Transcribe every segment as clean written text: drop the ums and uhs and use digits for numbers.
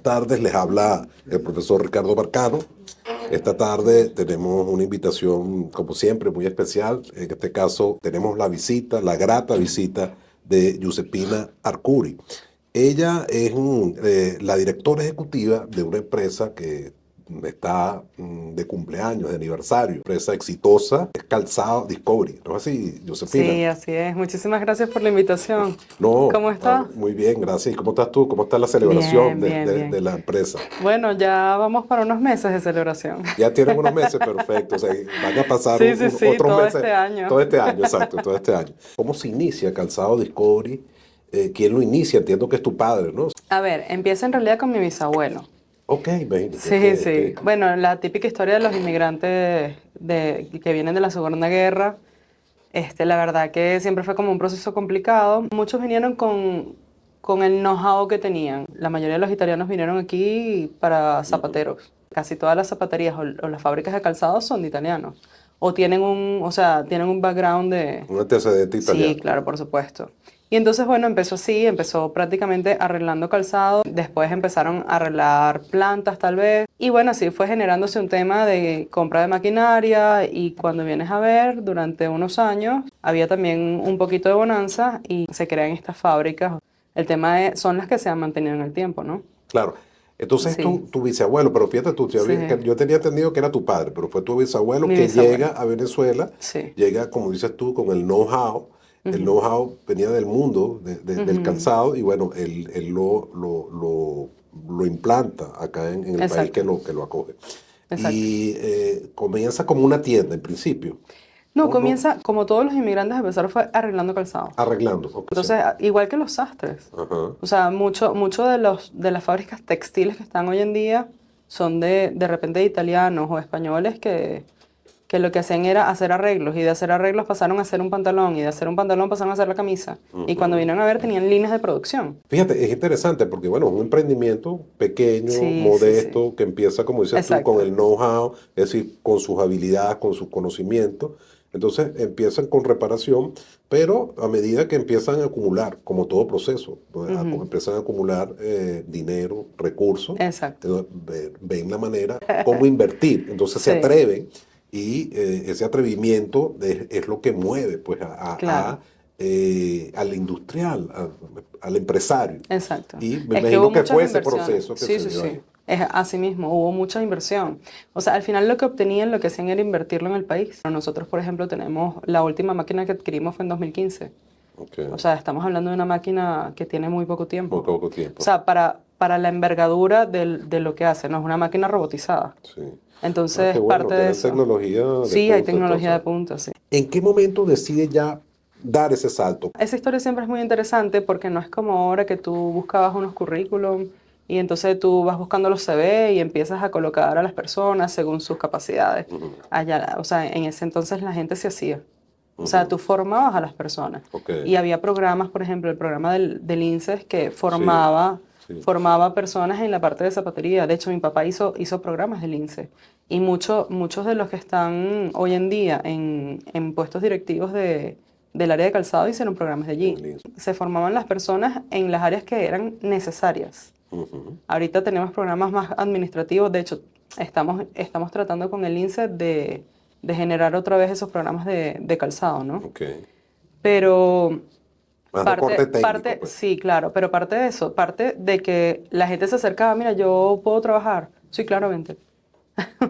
tardes, les habla el profesor Ricardo Barcano. Esta tarde tenemos una invitación, como siempre, muy especial. En este caso tenemos la visita, la grata visita de Giuseppina Arcuri. Ella es la directora ejecutiva de una empresa que está de cumpleaños, de aniversario. Empresa exitosa, es Calzado Discovery. ¿No es así, Giuseppina? Sí, así es. Muchísimas gracias por la invitación. No, ¿Cómo está? muy bien, gracias. ¿Y cómo estás tú? ¿Cómo está la celebración Bien, bien, de bien. la empresa? Bueno, ya vamos para unos meses de celebración. Ya tienen unos meses, perfecto. O sea, van a pasar Sí, sí, sí, otros todo meses, este año. todo este año, exacto, todo este año. ¿Cómo se inicia Calzado Discovery? ¿Quién lo inicia? Entiendo que es tu padre, ¿no? A ver, empieza en realidad con mi bisabuelo. Ok, imagínate, ok, Sí, ok. sí. Bueno, la típica historia de los inmigrantes que vienen de la Segunda Guerra. La verdad que siempre fue como un proceso complicado. Muchos vinieron con el know-how que tenían. La mayoría de los italianos vinieron aquí para Ujú. zapateros. Casi todas las zapaterías o las fábricas de calzado son de italianos. O tienen tienen un background de... Un antecedente Sí, italiano. claro, por supuesto. Y entonces, bueno, empezó así, empezó prácticamente arreglando calzado, después empezaron a arreglar plantas tal vez, y bueno, así fue generándose un tema de compra de maquinaria y cuando vienes a ver, durante unos años había también un poquito de bonanza y se crean estas fábricas. El tema son las que se han mantenido en el tiempo, ¿no? Claro. Entonces Sí, tu bisabuelo, pero fíjate tú, sí, que yo tenía entendido que era tu padre, pero fue tu bisabuelo mi que llega bisabuelo, a Venezuela, sí. llega, como dices tú, con el know-how. El Ujú, know-how venía del mundo del ujú. calzado y bueno, él lo implanta acá en el país Exacto, que lo acoge. exacto. Y comienza como una tienda en principio, No, ¿o no? comienza, como todos los inmigrantes empezaron fue arreglando calzado. Arreglando, ok, sí. Entonces, igual que los sastres. Ajá. O sea, mucho de las fábricas textiles que están hoy en día son de repente de italianos o españoles que lo que hacían era hacer arreglos y de hacer arreglos pasaron a hacer un pantalón y de hacer un pantalón pasaron a hacer la camisa. Y cuando Ujú. vinieron a ver tenían líneas de producción. Fíjate, es interesante porque, bueno, es un emprendimiento pequeño, Sí, sí, sí. modesto, que empieza, como dices tú, con Exacto. el know-how, es decir, con sus habilidades, con sus conocimientos. Entonces empiezan con reparación, pero a medida que empiezan a acumular, como todo proceso, ¿no? Ujú. Empiezan a acumular dinero, recursos, Exacto. ven la manera cómo invertir. Entonces se Sí, atreven y ese atrevimiento es lo que mueve pues, claro. al industrial, al empresario. Exacto. Y me Es que hubo imagino que muchas fue ese inversiones. proceso que Sí, se sí, dio sí. ahí. Es así mismo, hubo mucha inversión. O sea, al final lo que obtenían, lo que hacían era invertirlo en el país. Nosotros, por ejemplo, tenemos la última máquina que adquirimos fue en 2015. Ok, O sea, estamos hablando de una máquina que tiene muy poco muy tiempo. poco O tiempo. sea, para la envergadura de lo que hace, no es una máquina robotizada. Sí. Ah, qué Entonces, bueno, parte de tener eso. tecnología de Sí, hay punta tecnología entonces. de punta, sí. ¿En qué momento decide ya dar ese salto? Esa historia siempre es muy interesante porque no es como ahora que tú buscabas unos currículum y entonces tú vas buscando los CV y empiezas a colocar a las personas según sus capacidades. Ujú, Allá, o sea, en ese entonces la gente se hacía. O sea, tú ujú. formabas a las personas. Ok, Y había programas, por ejemplo, el programa del INSES que sí, formaba, sí. formaba personas en la parte de zapatería. De hecho, mi papá hizo programas del INSES. Y muchos de los que están hoy en día en puestos directivos del área de calzado hicieron programas de En allí. el INSS. Se formaban las personas en las áreas que eran necesarias. Ujú, Ahorita tenemos programas más administrativos. De hecho, estamos tratando con el INSEE de generar otra vez esos programas de calzado, ¿no? ok. Pero Más de corte técnico, pues. sí, claro, pero parte de eso, parte de que la gente se acercaba, mira, yo puedo trabajar. Sí, claro, vente.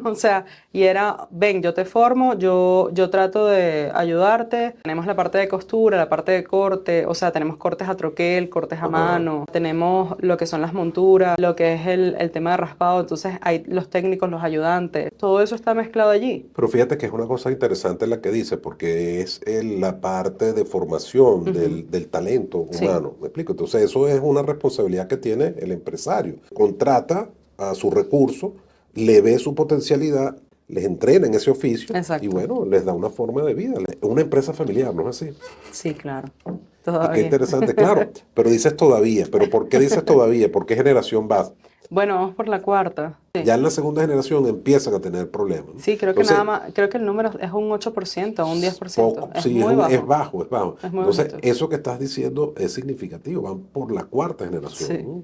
O sea, y era, ven, yo te formo, yo trato de ayudarte. Tenemos la parte de costura, la parte de corte, o sea, tenemos cortes a troquel, cortes a Ajá. mano, tenemos lo que son las monturas, lo que es el tema de raspado, entonces hay los técnicos, los ayudantes, todo eso está mezclado allí. Pero fíjate que es una cosa interesante la que dice, porque es la parte de formación Ujú. del talento Sí, humano. ¿Me explico? Entonces, eso es una responsabilidad que tiene el empresario. Contrata a su recurso, le ve su potencialidad, les entrena en ese oficio y exacto. bueno, les da una forma de vida. Una empresa familiar, ¿no es así? Sí, claro, Y qué todavía. interesante, claro. Pero dices todavía, pero ¿por qué dices todavía? ¿Por qué generación vas? Bueno, vamos por la cuarta. Sí, Ya en la segunda generación empiezan a tener problemas, ¿no? sí, creo que nada Entonces, más, creo que el número es un 8% o un 10%. poco, Es sí, muy es bajo, bajo, es bajo. es muy Entonces, bajito. eso que estás diciendo es significativo, van por la cuarta generación, Sí. ¿no?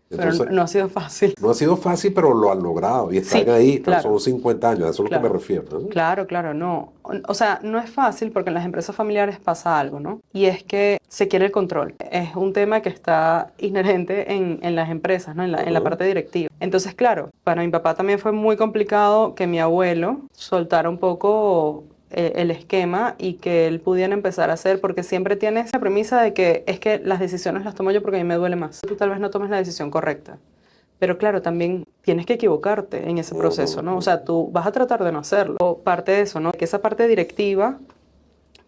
Pero Entonces, no ha sido fácil. no ha sido fácil, pero lo han logrado y están Sí, ahí, claro. son 50 años, a eso es lo que me Claro. refiero, ¿no? Claro, claro, no. O sea, no es fácil porque en las empresas familiares pasa algo, ¿no? Y es que se quiere el control. Es un tema que está inherente en las empresas, ¿no? En la parte directiva. Entonces, claro, para mi papá también fue muy complicado que mi abuelo soltara un poco el esquema y que él pudiera empezar a hacer, porque siempre tiene esa premisa de que es que las decisiones las tomo yo porque a mí me duele más. Tú tal vez no tomes la decisión correcta. Pero claro, también tienes que equivocarte en ese proceso, ¿no? O sea, tú vas a tratar de no hacerlo. O parte de eso, ¿no? Que esa parte directiva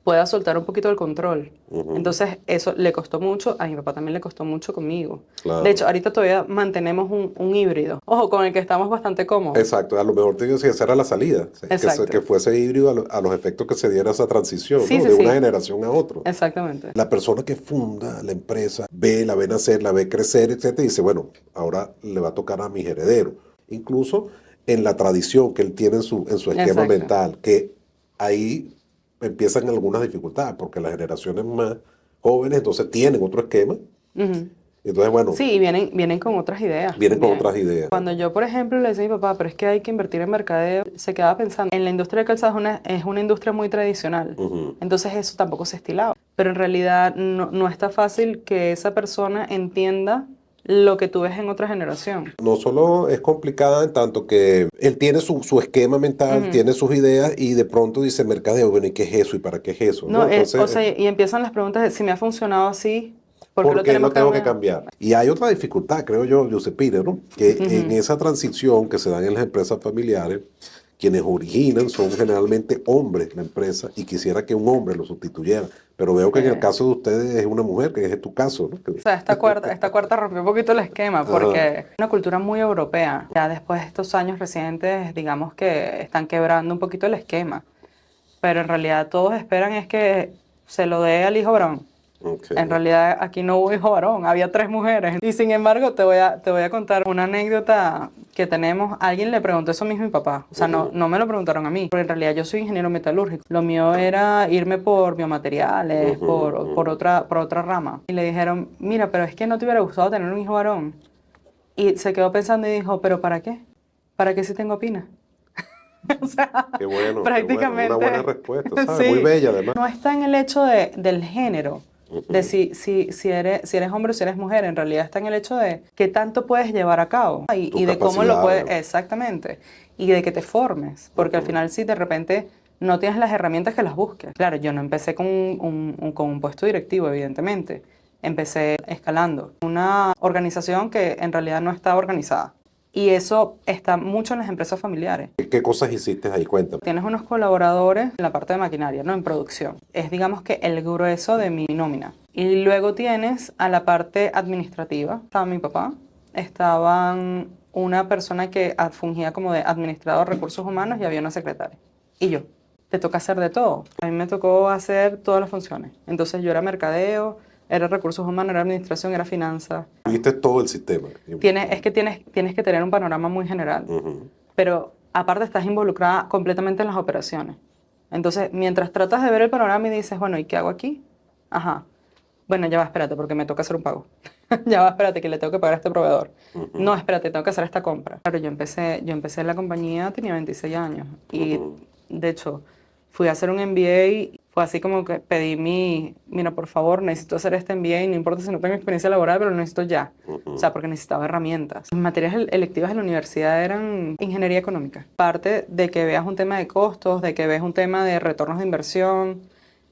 pueda soltar un poquito el control. Entonces, eso le costó mucho, a mi papá también le costó mucho conmigo. Claro. De hecho, ahorita todavía mantenemos un híbrido. Ojo, con el que estamos bastante cómodos. Exacto, a lo mejor tiene que ser a la salida, Exacto. que fuese híbrido a los efectos que se diera esa transición, Sí, ¿no? sí, De sí. una generación a otra. Exactamente. La persona que funda la empresa la ve nacer, la ve crecer, etcétera, y dice, bueno, ahora le va a tocar a mis herederos. Incluso en la tradición que él tiene en su esquema Exacto. mental, que ahí empiezan algunas dificultades, porque las generaciones más jóvenes entonces tienen otro esquema. Ujú. Entonces, bueno, Sí, y vienen con otras ideas. vienen con también. otras ideas. Cuando yo, por ejemplo, le decía a mi papá, pero es que hay que invertir en mercadeo, se quedaba pensando, en la industria del calzado es una industria muy tradicional, entonces eso tampoco se estilaba. Pero en realidad no está fácil que esa persona entienda lo que tú ves en otra generación. No solo es complicada en tanto que él tiene su esquema mental, tiene sus ideas y de pronto dice mercadeo, bueno, ¿y qué es eso? ¿Y para qué es eso? No, Entonces, o sea, y empiezan las preguntas de si me ha funcionado así, ¿por qué lo ¿por qué tenemos lo tengo que cambiar? Y hay otra dificultad, creo yo, Josepine, ¿no? Que en esa transición que se da en las empresas familiares, quienes originan son generalmente hombres la empresa y quisiera que un hombre lo sustituyera. Pero veo que en el caso de ustedes es una mujer, que es tu caso, ¿no? O sea, esta cuarta rompió un poquito el esquema porque es una cultura muy europea. Ya después de estos años recientes, digamos que están quebrando un poquito el esquema. Pero en realidad todos esperan es que se lo dé al hijo varón. Okay. En realidad aquí no hubo hijo varón, había 3 mujeres. Y sin embargo te voy a contar una anécdota que tenemos. Alguien le preguntó eso mismo a mi papá. O sea, no me lo preguntaron a mí. Porque en realidad yo soy ingeniero metalúrgico. Lo mío era irme por biomateriales, por otra rama. Y le dijeron, mira, pero es que no te hubiera gustado tener un hijo varón. Y se quedó pensando y dijo, ¿pero para qué? ¿Para qué si tengo pina? O sea, Qué bueno, prácticamente. qué bueno. Una buena respuesta, ¿sabes? Sí. Muy bella además. No está en el hecho del género, de si eres hombre o si eres mujer, en realidad está en el hecho de qué tanto puedes llevar a cabo y de cómo lo puedes, exactamente, y de que te formes, porque al final si de repente no tienes las herramientas que las busques. Claro, yo no empecé con un puesto directivo, evidentemente, empecé escalando. Una organización que en realidad no está organizada. Y eso está mucho en las empresas familiares. ¿Qué cosas hiciste ahí? Cuéntame. Tienes unos colaboradores en la parte de maquinaria, ¿no? En producción. Es, digamos que, el grueso de mi nómina. Y luego tienes a la parte administrativa. Estaba mi papá, estaban una persona que fungía como de administrador de recursos humanos y había una secretaria. Y yo. Te toca hacer de todo. A mí me tocó hacer todas las funciones. Entonces yo era mercadeo, era recursos humanos, era administración, era finanzas. Viste todo el sistema. Tienes que tener un panorama muy general. Pero aparte estás involucrada completamente en las operaciones. Entonces, mientras tratas de ver el panorama y dices, bueno, ¿y qué hago aquí? Ajá. Bueno, ya va, espérate, porque me toca hacer un pago. Ya va, espérate, que le tengo que pagar a este proveedor. No, espérate, tengo que hacer esta compra. Claro, yo empecé en la compañía, tenía 26 años. Y, de hecho, fui a hacer un MBA. Fue así como que pedí mira, por favor, necesito hacer este MBA, no importa si no tengo experiencia laboral, pero lo necesito ya. O sea, porque necesitaba herramientas. Mis materias electivas en la universidad eran ingeniería económica. Parte de que veas un tema de costos, de que veas un tema de retornos de inversión,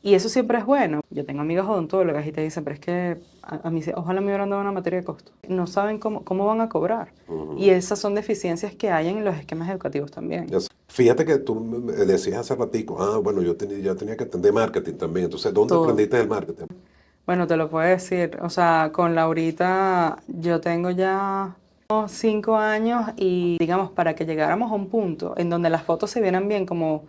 y eso siempre es bueno. Yo tengo amigas odontólogas y te dicen, pero es que a mí ojalá me hubieran dado una materia de costos. No saben cómo van a cobrar. Y esas son deficiencias que hay en los esquemas educativos también. Fíjate que tú me decías hace ratico, bueno, yo tenía que aprender marketing también. Entonces, ¿dónde Todo. aprendiste el marketing? Bueno, te lo puedo decir. O sea, con Laurita yo tengo ya 5 años y, digamos, para que llegáramos a un punto en donde las fotos se vieran bien como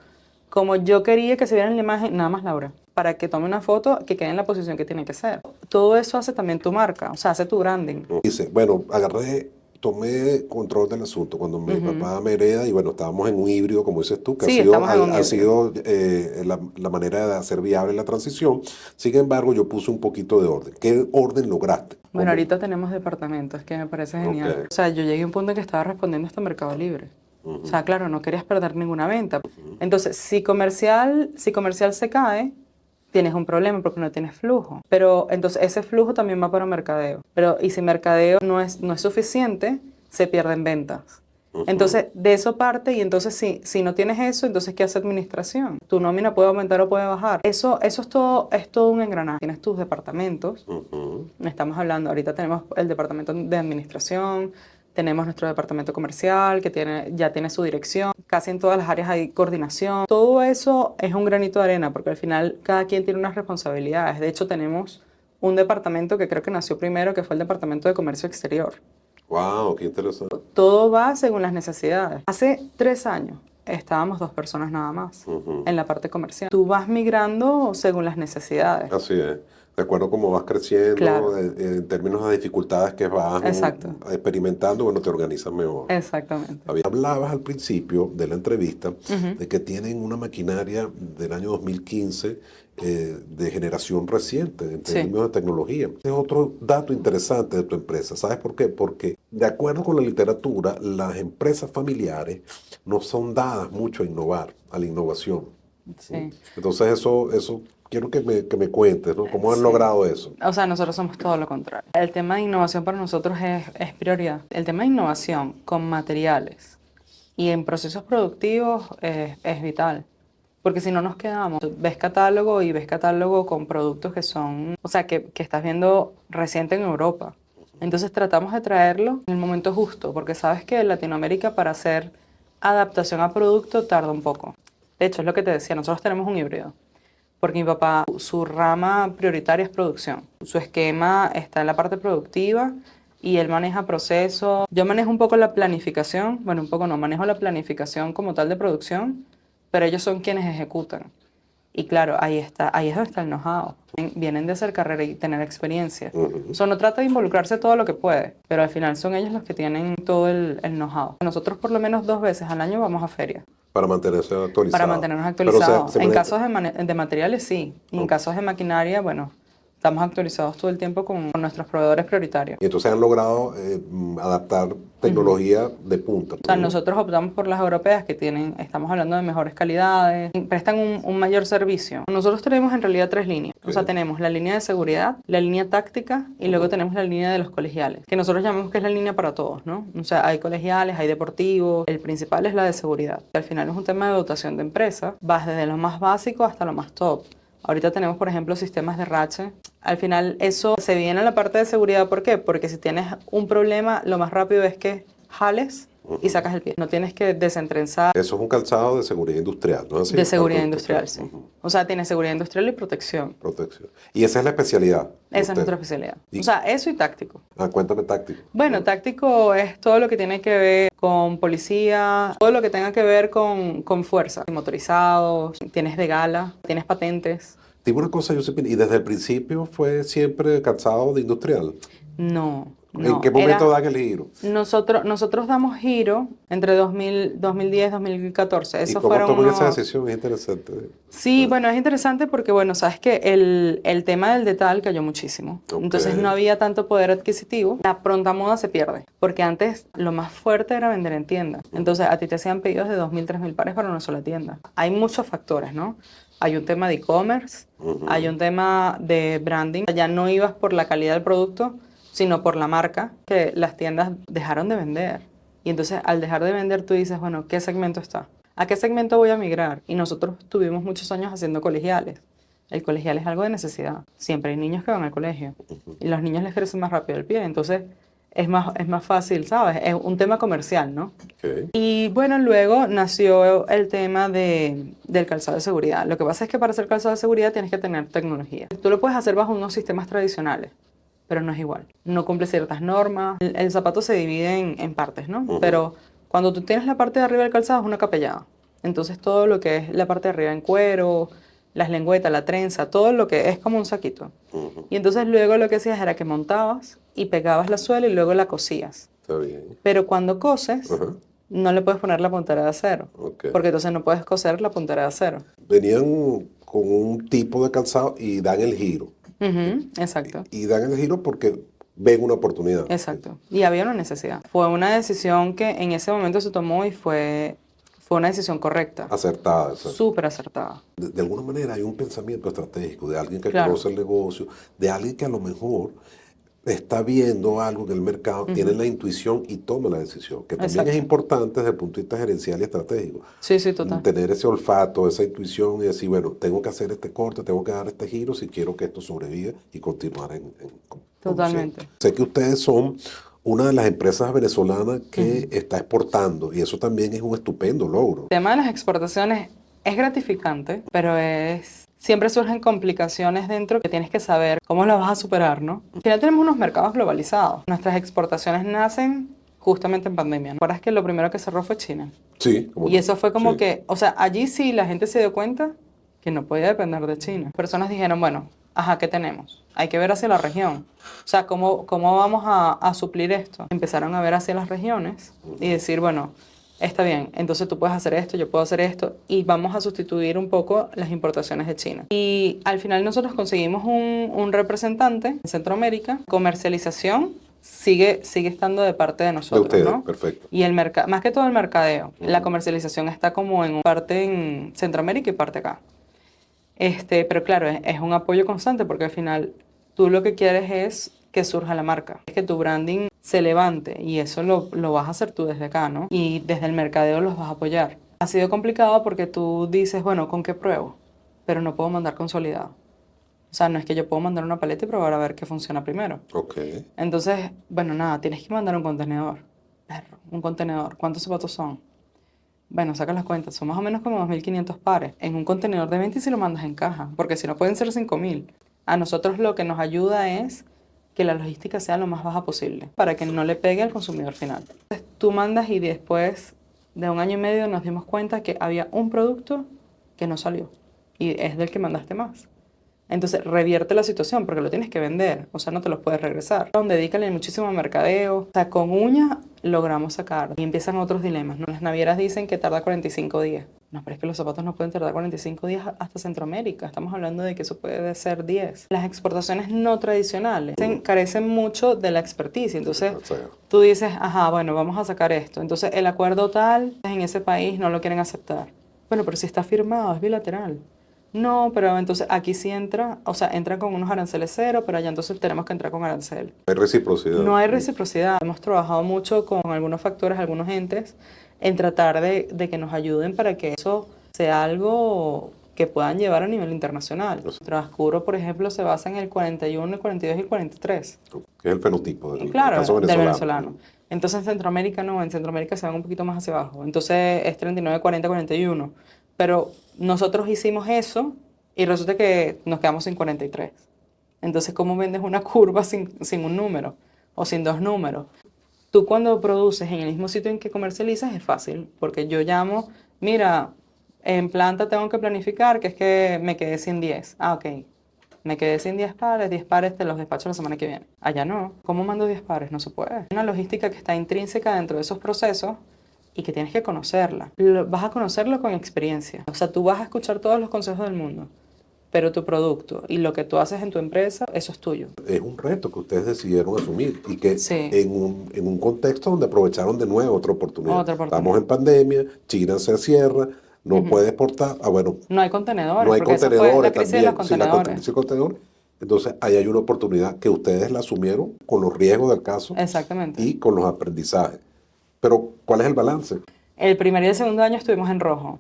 yo quería que se viera en la imagen, nada más Laura, para que tome una foto que quede en la posición que tiene que ser. Todo eso hace también tu marca, o sea, hace tu branding. Dice, bueno, agarré tomé control del asunto cuando mi papá me hereda y bueno, estábamos en un híbrido, como dices tú, que Sí, estamos en un ha híbrido. sido la manera de hacer viable la transición. Sin embargo, yo puse un poquito de orden. ¿Qué orden lograste? Bueno, ¿Cómo? ahorita tenemos departamentos, que me parece Ok. genial. O sea, yo llegué a un punto en que estaba respondiendo hasta Mercado Libre. O sea, claro, no querías perder ninguna venta. Entonces, si comercial se cae, tienes un problema porque no tienes flujo. Pero entonces ese flujo también va para mercadeo. Pero y si mercadeo no es suficiente, se pierden ventas. Entonces, de eso parte y entonces si no tienes eso, entonces ¿qué hace administración? Tu nómina puede aumentar o puede bajar. Eso es todo un engranaje. Tienes tus departamentos. Estamos hablando, ahorita tenemos el departamento de administración, tenemos nuestro departamento comercial que ya tiene su dirección. Casi en todas las áreas hay coordinación. Todo eso es un granito de arena porque al final cada quien tiene unas responsabilidades. De hecho, tenemos un departamento que creo que nació primero, que fue el Departamento de Comercio Exterior. Wow, qué interesante. Todo va según las necesidades. Hace 3 años estábamos 2 personas nada más en la parte comercial. Tú vas migrando según las necesidades. Así es. De acuerdo a cómo vas creciendo, Claro. en términos de dificultades que vas Exacto. experimentando, bueno, te organizas mejor. Exactamente. Hablabas al principio de la entrevista de que tienen una maquinaria del año 2015 de generación reciente en Sí. términos de tecnología. Es otro dato interesante de tu empresa. ¿Sabes por qué? Porque de acuerdo con la literatura, las empresas familiares no son dadas mucho a innovar, a la innovación. Sí. Entonces eso quiero que me cuentes, ¿no? ¿Cómo han Sí. logrado eso? O sea, nosotros somos todo lo contrario. El tema de innovación para nosotros es prioridad. El tema de innovación con materiales y en procesos productivos es vital. Porque si no nos quedamos, ves catálogo con productos que son, o sea, que estás viendo reciente en Europa. Entonces tratamos de traerlo en el momento justo, porque sabes que en Latinoamérica para hacer adaptación a producto tarda un poco. De hecho, es lo que te decía, nosotros tenemos un híbrido. Porque mi papá, su rama prioritaria es producción. Su esquema está en la parte productiva y él maneja procesos. Yo manejo un poco la planificación, bueno, un poco no, manejo la planificación como tal de producción, pero ellos son quienes ejecutan. Y claro, ahí es donde está el know-how. Vienen de hacer carrera y tener experiencia. O sea, no trata de involucrarse todo lo que puede, pero al final son ellos los que tienen todo el know-how. Nosotros por lo menos 2 veces al año vamos a feria. Para mantenerse actualizado. Para mantenernos Pero actualizados. En maneja- casos de materiales, sí. Y en casos de maquinaria, bueno, estamos actualizados todo el tiempo con nuestros proveedores prioritarios. Y entonces han logrado adaptar tecnología de punta. O sea, nosotros optamos por las europeas que estamos hablando de mejores calidades, prestan un mayor servicio. Nosotros tenemos en realidad 3 líneas. O sea, tenemos la línea de seguridad, la línea táctica y luego tenemos la línea de los colegiales, que nosotros llamamos que es la línea para todos, ¿no? O sea, hay colegiales, hay deportivos, el principal es la de seguridad. Al final es un tema de dotación de empresa, vas desde lo más básico hasta lo más top. Ahorita tenemos, por ejemplo, sistemas de rache. Al final eso se viene a la parte de seguridad. ¿Por qué? Porque si tienes un problema, lo más rápido es que jales y sacas el pie. No tienes que desentrenzar. Eso es un calzado de seguridad industrial, ¿no? Así, De seguridad alto industrial, industrial. sí. O sea, tiene seguridad industrial y protección. Protección. Y esa es la especialidad de Esa es ustedes. nuestra especialidad. Y- O sea, eso y táctico. Cuéntame táctico. Bueno, táctico es todo lo que tiene que ver con policía, todo lo que tenga que ver con fuerza. Motorizados, tienes de gala, tienes patentes. Dime una cosa, Josephine, ¿y desde el principio fue siempre calzado de industrial? No. ¿En qué momento dan el giro? Nosotros damos giro entre 2010 2014. ¿Y Eso cómo fueron toman esa unos... decisión? Es interesante. Sí, bueno, es interesante porque, bueno, sabes que el tema del detal cayó muchísimo. Ok. Entonces no había tanto poder adquisitivo. La pronta moda se pierde. Porque antes lo más fuerte era vender en tienda. Entonces a ti te hacían pedidos de 2.000, 3.000 pares para una sola tienda. Hay muchos factores, ¿no? Hay un tema de e-commerce, hay un tema de branding. Ya no ibas por la calidad del producto, sino por la marca, que las tiendas dejaron de vender. Y entonces al dejar de vender tú dices, bueno, ¿qué segmento está? ¿A qué segmento voy a migrar? Y nosotros tuvimos muchos años haciendo colegiales. El colegial es algo de necesidad. Siempre hay niños que van al colegio y los niños les crecen más rápido el pie. Entonces es más fácil, ¿sabes? Es un tema comercial, ¿no? Ok. Y bueno, luego nació el tema del calzado de seguridad. Lo que pasa es que para hacer calzado de seguridad tienes que tener tecnología. Tú lo puedes hacer bajo unos sistemas tradicionales, pero no es igual. No cumple ciertas normas. El zapato se divide en partes, ¿no? Pero cuando tú tienes la parte de arriba del calzado es una capellada. Entonces todo lo que es la parte de arriba en cuero, las lengüetas, la trenza, todo lo que es como un saquito. Y entonces luego lo que hacías era que montabas y pegabas la suela y luego la cosías. Está bien. Pero cuando coses, Ajá. no le puedes poner la puntera de acero, Ok. porque entonces no puedes coser la puntera de acero. Venían con un tipo de calzado y dan el giro. Ujú, exacto. Y dan el giro porque ven una oportunidad. Exacto. Y había una necesidad. Fue una decisión que en ese momento se tomó y fue una decisión correcta. Acertada. Exacto. Súper acertada. De alguna manera hay un pensamiento estratégico de alguien que Claro. conoce el negocio, de alguien que a lo mejor está viendo algo en el mercado, tiene la intuición y toma la decisión, que también Exacto. es importante desde el punto de vista gerencial y estratégico. Sí, sí, total. Tener ese olfato, esa intuición y decir, bueno, tengo que hacer este corte, tengo que dar este giro si quiero que esto sobreviva y continuar en Totalmente. produciendo. Sé que ustedes son una de las empresas venezolanas que está exportando y eso también es un estupendo logro. El tema de las exportaciones es gratificante, pero siempre surgen complicaciones dentro que tienes que saber cómo las vas a superar, ¿no? Al final tenemos unos mercados globalizados. Nuestras exportaciones nacen justamente en pandemia, ¿no? ¿Te acuerdas que lo primero que cerró fue China? Sí, como Y eso fue como sí. que, o sea, allí sí la gente se dio cuenta que no podía depender de China. Personas dijeron, bueno, ajá, ¿qué tenemos? Hay que ver hacia la región. O sea, ¿cómo vamos a suplir esto? Empezaron a ver hacia las regiones y decir, bueno, está bien, entonces tú puedes hacer esto, yo puedo hacer esto, y vamos a sustituir un poco las importaciones de China. Y al final nosotros conseguimos un representante en Centroamérica. Comercialización sigue estando de parte de nosotros, de ustedes, ¿no? perfecto. Y más que todo el mercadeo. La comercialización está como en parte en Centroamérica y parte acá. Pero claro, es un apoyo constante porque al final tú lo que quieres es que surja la marca, es que tu branding se levante y eso lo vas a hacer tú desde acá, ¿no? Y desde el mercadeo los vas a apoyar. Ha sido complicado porque tú dices, bueno, ¿con qué pruebo? Pero no puedo mandar consolidado. O sea, no es que yo puedo mandar una paleta y probar a ver qué funciona primero. Ok. Entonces, bueno, nada, tienes que mandar un contenedor. Perro, un contenedor. ¿Cuántos zapatos son? Bueno, saca las cuentas, son más o menos como 2.500 pares en un contenedor de 20 si lo mandas en caja, porque si no pueden ser 5.000. A nosotros lo que nos ayuda es que la logística sea lo más baja posible, para que no le pegue al consumidor final. Entonces, tú mandas y después de 1 año y medio nos dimos cuenta que había un producto que no salió y es del que mandaste más. Entonces, revierte la situación porque lo tienes que vender, o sea, no te los puedes regresar. Dedícale muchísimo a mercadeo. O sea, con uñas logramos sacar. Y empiezan otros dilemas, ¿no? Las navieras dicen que tarda 45 días. No, pero es que los zapatos no pueden tardar 45 días hasta Centroamérica. Estamos hablando de que eso puede ser 10. Las exportaciones no tradicionales carecen mucho de la experticia. Entonces, tú dices, ajá, bueno, vamos a sacar esto. Entonces, el acuerdo tal, en ese país no lo quieren aceptar. Bueno, pero si está firmado, es bilateral. No, pero entonces aquí sí entra, o sea, entra con unos aranceles cero, pero allá entonces tenemos que entrar con arancel. No hay reciprocidad. No hay reciprocidad. Hemos trabajado mucho con algunos factores, algunos entes, en tratar de que nos ayuden para que eso sea algo que puedan llevar a nivel internacional. Transcuro, por ejemplo, se basa en el 41, el 42 y el 43. Que es el fenotipo del Claro, caso del venezolano. venezolano. Entonces en Centroamérica no, en Centroamérica se van un poquito más hacia abajo. Entonces es 39, 40, 41. Pero nosotros hicimos eso y resulta que nos quedamos sin 43. Entonces, ¿cómo vendes una curva sin un número o sin dos números? Tú cuando produces en el mismo sitio en que comercializas es fácil, porque yo llamo, mira, en planta tengo que planificar que es que me quedé sin 10. Ah, ok. Me quedé sin 10 pares te los despacho la semana que viene. Allá no. ¿Cómo mando 10 pares? No se puede. Hay una logística que está intrínseca dentro de esos procesos y que tienes que conocerla. Vas a conocerlo con experiencia. O sea, tú vas a escuchar todos los consejos del mundo, pero tu producto y lo que tú haces en tu empresa, eso es tuyo. Es un reto que ustedes decidieron asumir y que Sí. en un contexto donde aprovecharon de nuevo otra oportunidad. Otra oportunidad. Estamos en pandemia, China se cierra, no puede exportar. Ah, bueno, No hay contenedores, no hay porque esa fue contenedores la crisis también. de los Sí, la contenedores. crisis de contenedores. Entonces, ahí hay una oportunidad que ustedes la asumieron con los riesgos del caso Exactamente. y con los aprendizajes. Pero, ¿cuál es el balance? El primer y el segundo año estuvimos en rojo.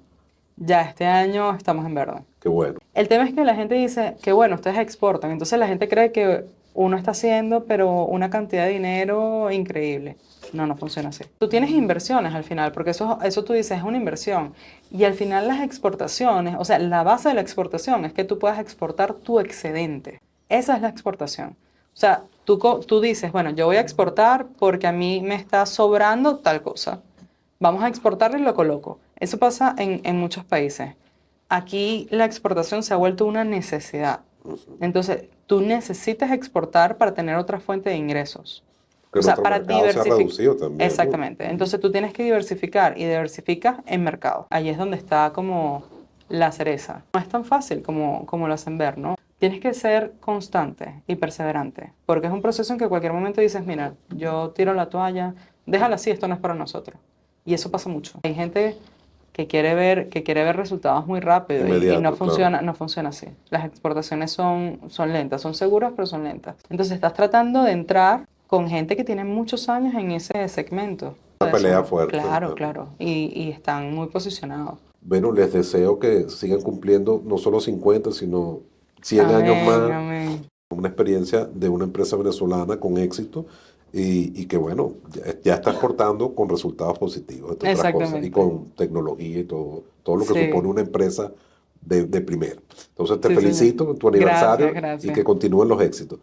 Ya este año estamos en verde. Qué bueno. El tema es que la gente dice que bueno, ustedes exportan. Entonces la gente cree que uno está haciendo, pero una cantidad de dinero increíble. No funciona así. Tú tienes inversiones al final, porque eso tú dices es una inversión. Y al final las exportaciones, o sea, la base de la exportación es que tú puedas exportar tu excedente. Esa es la exportación. O sea, tú dices, bueno, yo voy a exportar porque a mí me está sobrando tal cosa. Vamos a exportarlo y lo coloco. Eso pasa en muchos países. Aquí la exportación se ha vuelto una necesidad. Entonces, tú necesitas exportar para tener otra fuente de ingresos. Que O sea, nuestro para mercado se ha diversificar. reducido también, ¿no? Exactamente. Entonces tú tienes que diversificar y diversificas en mercado. Ahí es donde está como la cereza. No es tan fácil como lo hacen ver, ¿no? Tienes que ser constante y perseverante, porque es un proceso en que en cualquier momento dices, mira, yo tiro la toalla, déjala así, esto no es para nosotros. Y eso pasa mucho. Hay gente que quiere ver resultados muy rápido y no Inmediato, funciona, claro. no funciona así. Las exportaciones son lentas, son seguras, pero son lentas. Entonces estás tratando de entrar con gente que tiene muchos años en ese segmento. Una Eso, pelea fuerte. claro, claro. Y están muy posicionados. Bueno, les deseo que sigan cumpliendo no solo 50, sino 100 años Amén, más. amén. Una experiencia de una empresa venezolana con éxito y que, bueno, ya está exportando con resultados positivos, entre otras cosas, y Exactamente. con tecnología y todo lo que supone Sí, una empresa de primera. Entonces, te sí, señor. felicito en tu Gracias, aniversario y gracias. que continúen los éxitos.